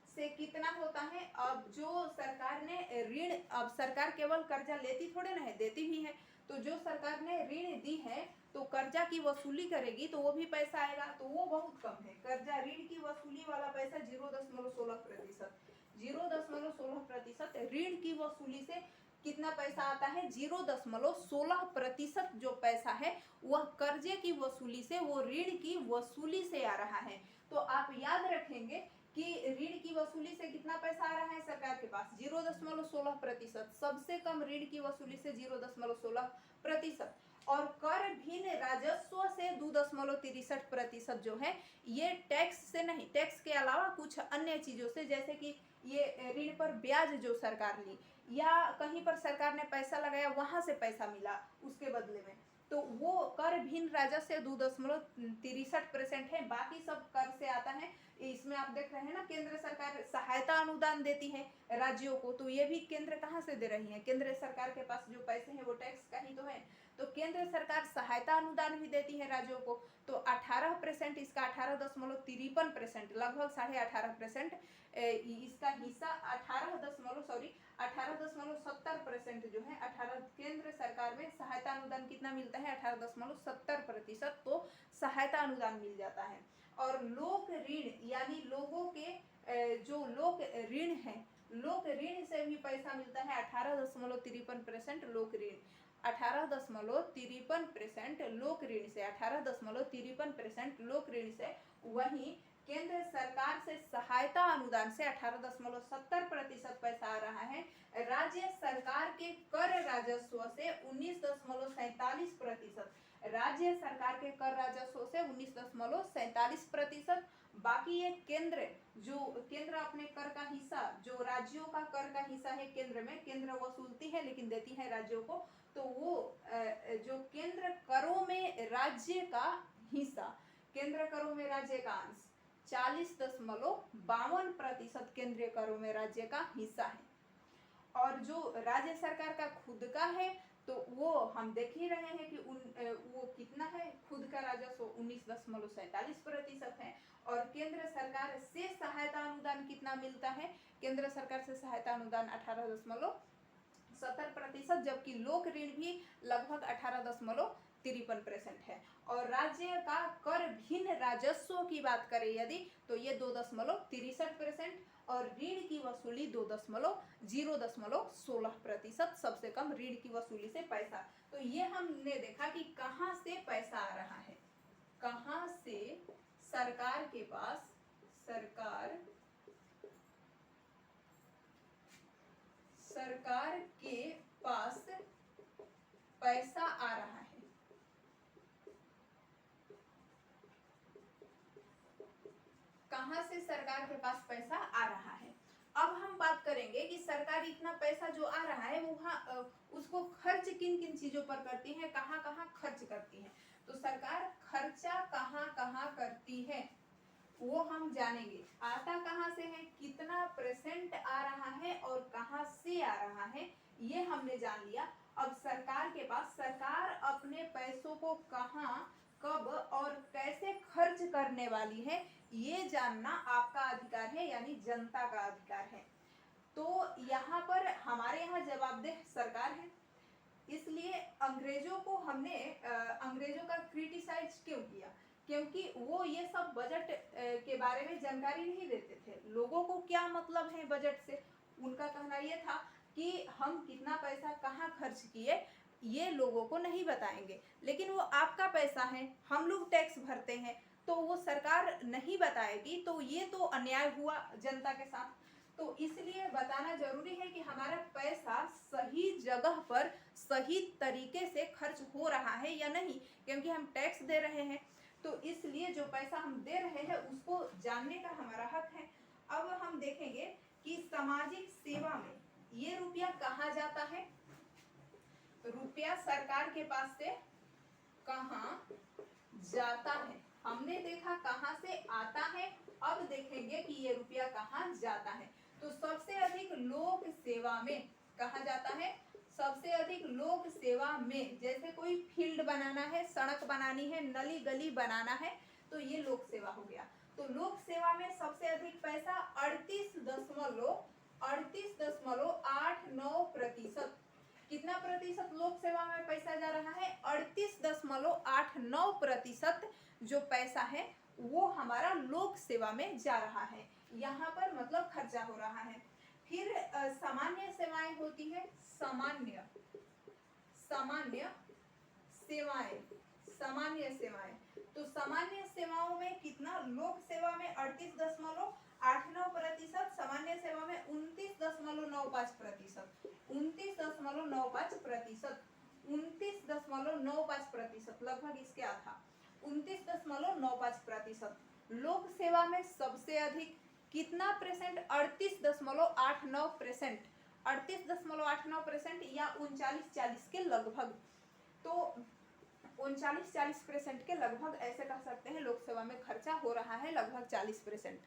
से कितना होता है? अब जो सरकार ने ऋण, अब सरकार केवल कर्जा लेती थोड़े ना है, देती भी है। तो जो सरकार ने ऋण दी है, तो कर्जा की वसूली करेगी तो वो भी पैसा आएगा, तो वो बहुत कम है। कर्जा ऋण की वसूली वाला पैसा 0.16%। 0.16% ऋण की वसूली से कितना पैसा आता है? 0.16% जो पैसा है वह कर्जे की वसूली से, वो ऋण की वसूली से आ रहा है। तो आप याद रखेंगे कि ऋण की वसूली से कितना पैसा आ रहा है सरकार के पास? 0.16%। सबसे कम ऋण की वसूली से 0.16%। और कर भिन्न राजस्व से 2.63% जो है, ये टैक्स से नहीं, टैक्स के अलावा कुछ अन्य चीजों से, जैसे कि ये ऋण पर ब्याज जो सरकार ली, या कहीं पर सरकार ने पैसा लगाया, वहां से पैसा मिला उसके बदले में, तो वो कर भिन्न राजस्व से 2.63% है। बाकी सब कर से आता है। इसमें आप देख रहे हैं ना, केंद्र सरकार सहायता अनुदान देती है राज्यों को, तो ये भी केंद्र कहाँ से दे रही है? केंद्र सरकार के पास जो पैसे हैं वो टैक्स का ही तो है। तो केंद्र सरकार सहायता अनुदान भी देती है राज्यों को। तो 18%, इसका 18.53%, लगभग 18.5%। इसका हिस्सा 18.70% जो है, 18 केंद्र सरकार में सहायता अनुदान कितना मिलता है? 18.70%। तो सहायता अनुदान मिल जाता है। और लोक ऋण, यानी लोगों के जो लोक ऋण है, लोक ऋण से भी पैसा मिलता है 18.53% लोक ऋण। 18.53% लोक ऋण से, 18.53% लोक ऋण से। वहीं केंद्र सरकार से सहायता अनुदान से 18.70% पैसा आ रहा है। राज्य सरकार के कर राजस्व से 19.47%। राज्य सरकार के कर राजस्व से 19.47%। बाकी ये केंद्र, जो केंद्र अपने कर का हिस्सा, जो राज्यों का कर का हिस्सा है केंद्र में, केंद्र वसूलती है लेकिन देती है राज्यों को, तो वो जो केंद्र करों में राज्य का हिस्सा, केंद्र करों में राज्य का अंश 40.52% केंद्रीय करों में राज्य का हिस्सा है। और जो राज्य सरकार का खुद का है, तो वो हम देख ही रहे हैं कि वो कितना है, खुद का राजस्व 19.47% है। और केंद्र सरकार से सहायता अनुदान कितना मिलता है? केंद्र सरकार से सहायता अनुदान 18.70%, जबकि लोक ऋण भी लगभग 18.53% है। और राज्य का कर भिन्न राजस्व की बात करें यदि, तो ये 2.63%। और ऋण की वसूली 0.16%, सबसे कम ऋण की वसूली से पैसा। तो ये हमने देखा कि कहाँ से पैसा आ रहा है, कहाँ से सरकार के पास पैसा आ रहा है, कहां से सरकार के पास पैसा आ रहा है। अब हम बात करेंगे कि सरकार इतना पैसा जो आ रहा है वो उसको खर्च किन किन चीजों पर करती है, कहां कहां खर्च करती है। तो सरकार खर्चा कहां कहां करती है वो हम जानेंगे। आता कहां से है, कितना परसेंट आ रहा है और कहां से आ रहा है, ये हमने जान लिया। अब सरकार के पास, सरकार अपने पैसों को कहां, कब और कैसे खर्च करने वाली है, ये जानना आपका अधिकार है, यानी जनता का अधिकार है। तो यहाँ पर हमारे यहाँ जवाबदेह सरकार है, इसलिए अंग्रेजों को हमने अंग्रेजों का क्रिटिसाइज क्यों किया, क्योंकि वो ये सब बजट के बारे में जानकारी नहीं देते थे। लोगों को क्या मतलब है बजट से, उनका कहना ये था कि हम कितना पैसा कहाँ खर्च किए ये लोगों को नहीं बताएंगे, लेकिन वो आपका पैसा है, हम लोग टैक्स भरते हैं, तो वो सरकार नहीं बताएगी, तो ये तो अन्याय हुआ जनता के साथ। तो इसलिए बताना जरूरी है कि हमारा पैसा सही जगह पर सही तरीके से खर्च हो रहा है या नहीं, क्योंकि हम टैक्स दे रहे हैं, तो इसलिए जो पैसा हम दे रहे हैं उसको जानने का हमारा हक है। अब हम देखेंगे कि सामाजिक सेवा में ये रुपया कहाँ जाता है। रुपया सरकार के पास से कहाँ जाता है, हमने देखा कहाँ से आता है, अब देखेंगे कि ये रुपया कहाँ जाता है। तो सबसे अधिक लोक सेवा में कहाँ जाता है, सबसे अधिक लोक सेवा में, जैसे कोई फील्ड बनाना है, सड़क बनानी है, नली गली बनाना है, तो ये लोक सेवा हो गया। तो लोक सेवा में सबसे अधिक पैसा 38.89%। कितना प्रतिशत लोक सेवा में पैसा जा रहा है, 38.89% जो पैसा है वो हमारा लोक सेवा में जा रहा है, यहाँ पर मतलब खर्चा हो रहा है। फिर सामान्य सेवाएं होती है, सामान्य सेवाएं। तो सामान्य सेवाओं में कितना, लोक सेवा में 38.89%, सामान्य सेवा में 29.95%, लगभग इसके आधा, 29.95%। लोक सेवा में सबसे अधिक कितना परसेंट, 38.89%, 38.89% या 39-40 के लगभग। तो 39-40% के लगभग ऐसे कह सकते हैं लोक सेवा में खर्चा हो रहा है, लगभग 40%।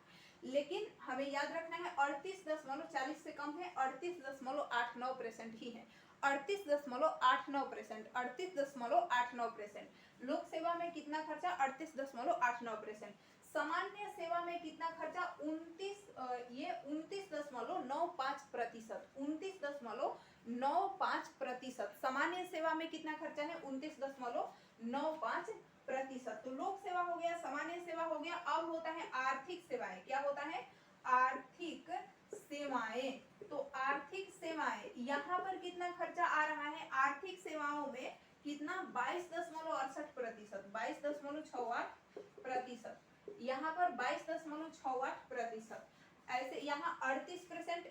लेकिन हमें याद रखना है 38.40 से कम है, 38.89% ही है, 38.89%, 38.89%। लोक सेवा में कितना खर्चा, 38.89%। सामान्य सेवा में कितना खर्चा, 29.95%, 29.95%। सामान्य सेवा में कितना खर्चा है, 29.95%। तो लोक सेवा हो गया, सामान्य सेवा हो गया। अब होता है आर्थिक सेवाएं, क्या होता है, आर्थिक सेवाएं। तो आर्थिक सेवाएं, यहाँ पर कितना खर्चा आ रहा है, आर्थिक सेवाओं में कितना, 22.68%, 22.68%, यहाँ पर 22.68%। ऐसे यहाँ 38%,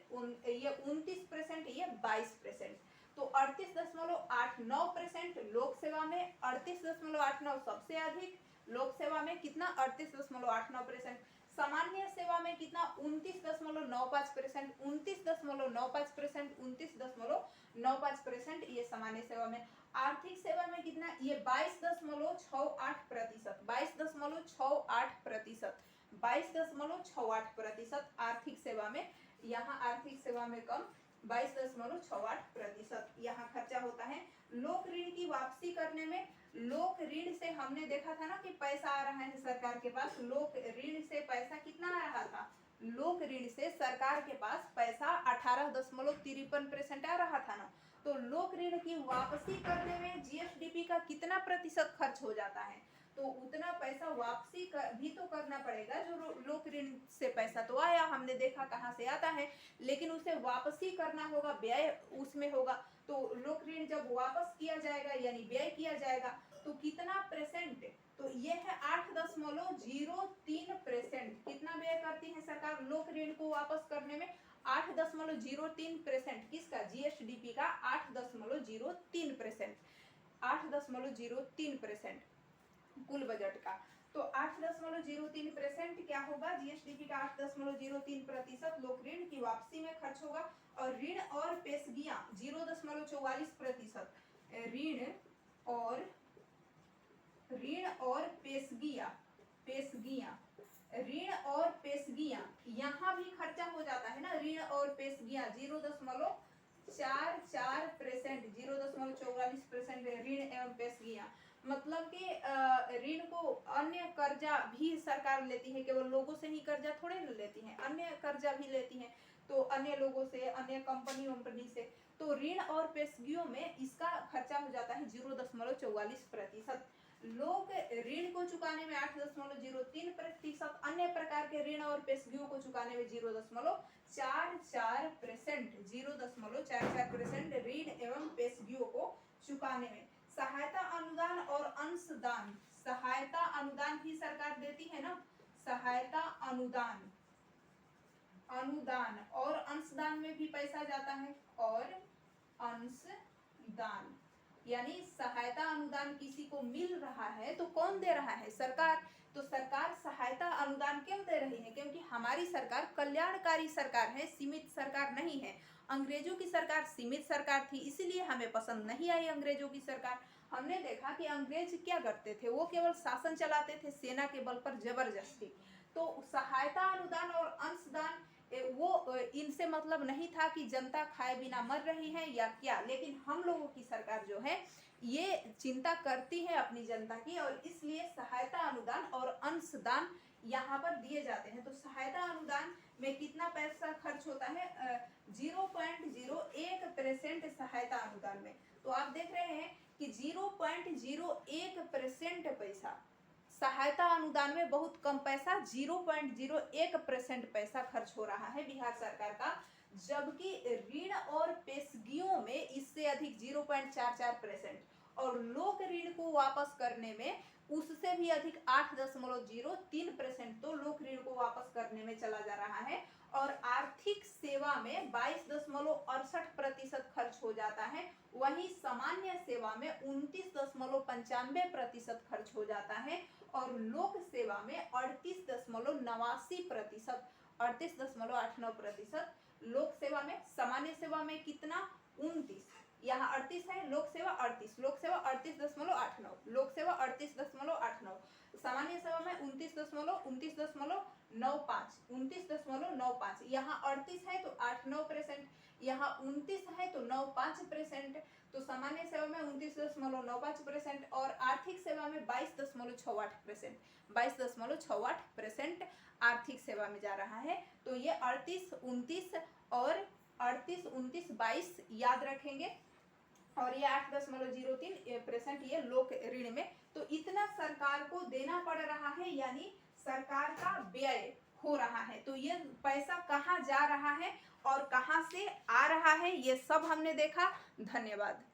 ये 29%, ये 22%। तो 38.89% लोक सेवा में, 38.89 सबसे अधिक, लोक सेवा में कितना, 38.89%। सामान्य सेवा में कितना, 29.95%, 29.95%, 29.95%, ये सामान्य सेवा में। आर्थिक सेवा में कितना, ये 22.68%, 22.68%, 22.68% आर्थिक सेवा में। यहाँ आर्थिक सेवा में कम, 22.68% यहाँ खर्चा होता है। लोक ऋण की वापसी करने में, लोक ऋण से हमने देखा था ना कि पैसा आ रहा है सरकार के पास, लोक ऋण से पैसा कितना आ रहा था, लोक ऋण से सरकार के पास पैसा 18.53% आ रहा था ना। तो लोक ऋण की वापसी करने में जीएसडीपी का कितना प्रतिशत खर्च हो जाता है, तो उतना पैसा वापसी भी तो करना पड़ेगा। जो लोक ऋण से पैसा तो आया, हमने देखा कहाँ से आता है, लेकिन उसे वापसी करना होगा, व्यय उसमें होगा। तो लोक ऋण जब वापस किया जाएगा यानी व्यय किया जाएगा, तो कितना परसेंट, तो ये है 8.03%। कितना व्यय करती है सरकार लोक ऋण को वापस करने में, 8.03%। किसका, जीएसडीपी का 8.03%। 8.03% कुल बजट का। तो 8.03% क्या होगा, जीएसडीपी का 8.03% लोक ऋण की वापसी में खर्च होगा। और ऋण और पेशगियां 0.44%। ऋण और पेशगियां यहाँ भी खर्चा हो जाता है ना। ऋण और पेशगियां 0.44%, 0.44% ऋण एवं पेशगियां, मतलब कि ऋण को अन्य कर्जा भी सरकार लेती है, केवल लोगों से ही कर्जा थोड़े न लेती है, अन्य कर्जा भी लेती है, तो अन्य लोगों से, अन्य कंपनी से। तो ऋण और पेशगियों में इसका खर्चा हो जाता है 0.44%। लोग ऋण को चुकाने में 8.03%, अन्य प्रकार के ऋण और पेशगियों को चुकाने में 0.44% ऋण एवं पेशगियों को चुकाने में। सहायता अनुदान और अंशदान, सहायता अनुदान भी सरकार देती है ना। सहायता अनुदान और अंशदान में भी पैसा जाता है। और अंशदान यानी सहायता अनुदान किसी को मिल रहा है तो कौन दे रहा है, सरकार। तो सरकार सहायता अनुदान क्यों दे रही है, क्योंकि हमारी सरकार कल्याणकारी सरकार है, सीमित सरकार नहीं है। अंग्रेजों की सरकार सीमित सरकार थी, इसीलिए हमें पसंद नहीं आई अंग्रेजों की सरकार। हमने देखा कि अंग्रेज क्या करते थे, वो केवल शासन चलाते थे सेना के बल पर जबरदस्ती। तो सहायता अनुदान और अंशदान वो इनसे मतलब नहीं था कि जनता खाए बिना मर रही है या क्या, लेकिन हम लोगों की सरकार जो है ये चिंता करती है अपनी जनता की, और इसलिए सहायता अनुदान और अंशदान यहाँ पर दिए जाते हैं। तो सहायता अनुदान में कितना पैसा खर्च होता है, 0.01% सहायता अनुदान में। तो आप देख रहे हैं कि 0.01% पैसा सहायता अनुदान में, बहुत कम पैसा, 0.01% पैसा खर्च हो रहा है बिहार सरकार का, जबकि ऋण और पेशगियों में इससे अधिक 0.44%, और लोक ऋण को वापस करने में उससे भी अधिक 8.03% तो लोक ऋण को वापस करने में चला जा रहा है। और आर्थिक सेवा में 22.68% खर्च हो जाता है, वहीं सामान्य सेवा में 29.95% खर्च हो जाता है, और लोक सेवा में 38.89%, 38.89%। लोक सेवा में, सामान्य सेवा में कितना, 29, यहाँ 38 है, लोक सेवा 38, लोक सेवा 38.89, लोक सेवा 38.89, सामान्य सेवा में 29.95, यहाँ 38 है तो 8-9%, यहाँ 29 है तो 9-5%, तो सामान्य सेवा में 29.95% और आर्थिक सेवा में 22.68%, 22.68% आर्थिक सेवा में जा रहा है। तो ये 38, 29 और 38, 29, 22 याद रखेंगे, और ये 8.03% ये लोक ऋण में। तो इतना सरकार को देना पड़ रहा है, यानी सरकार का व्यय हो रहा है। तो ये पैसा कहाँ जा रहा है और कहाँ से आ रहा है, ये सब हमने देखा। धन्यवाद।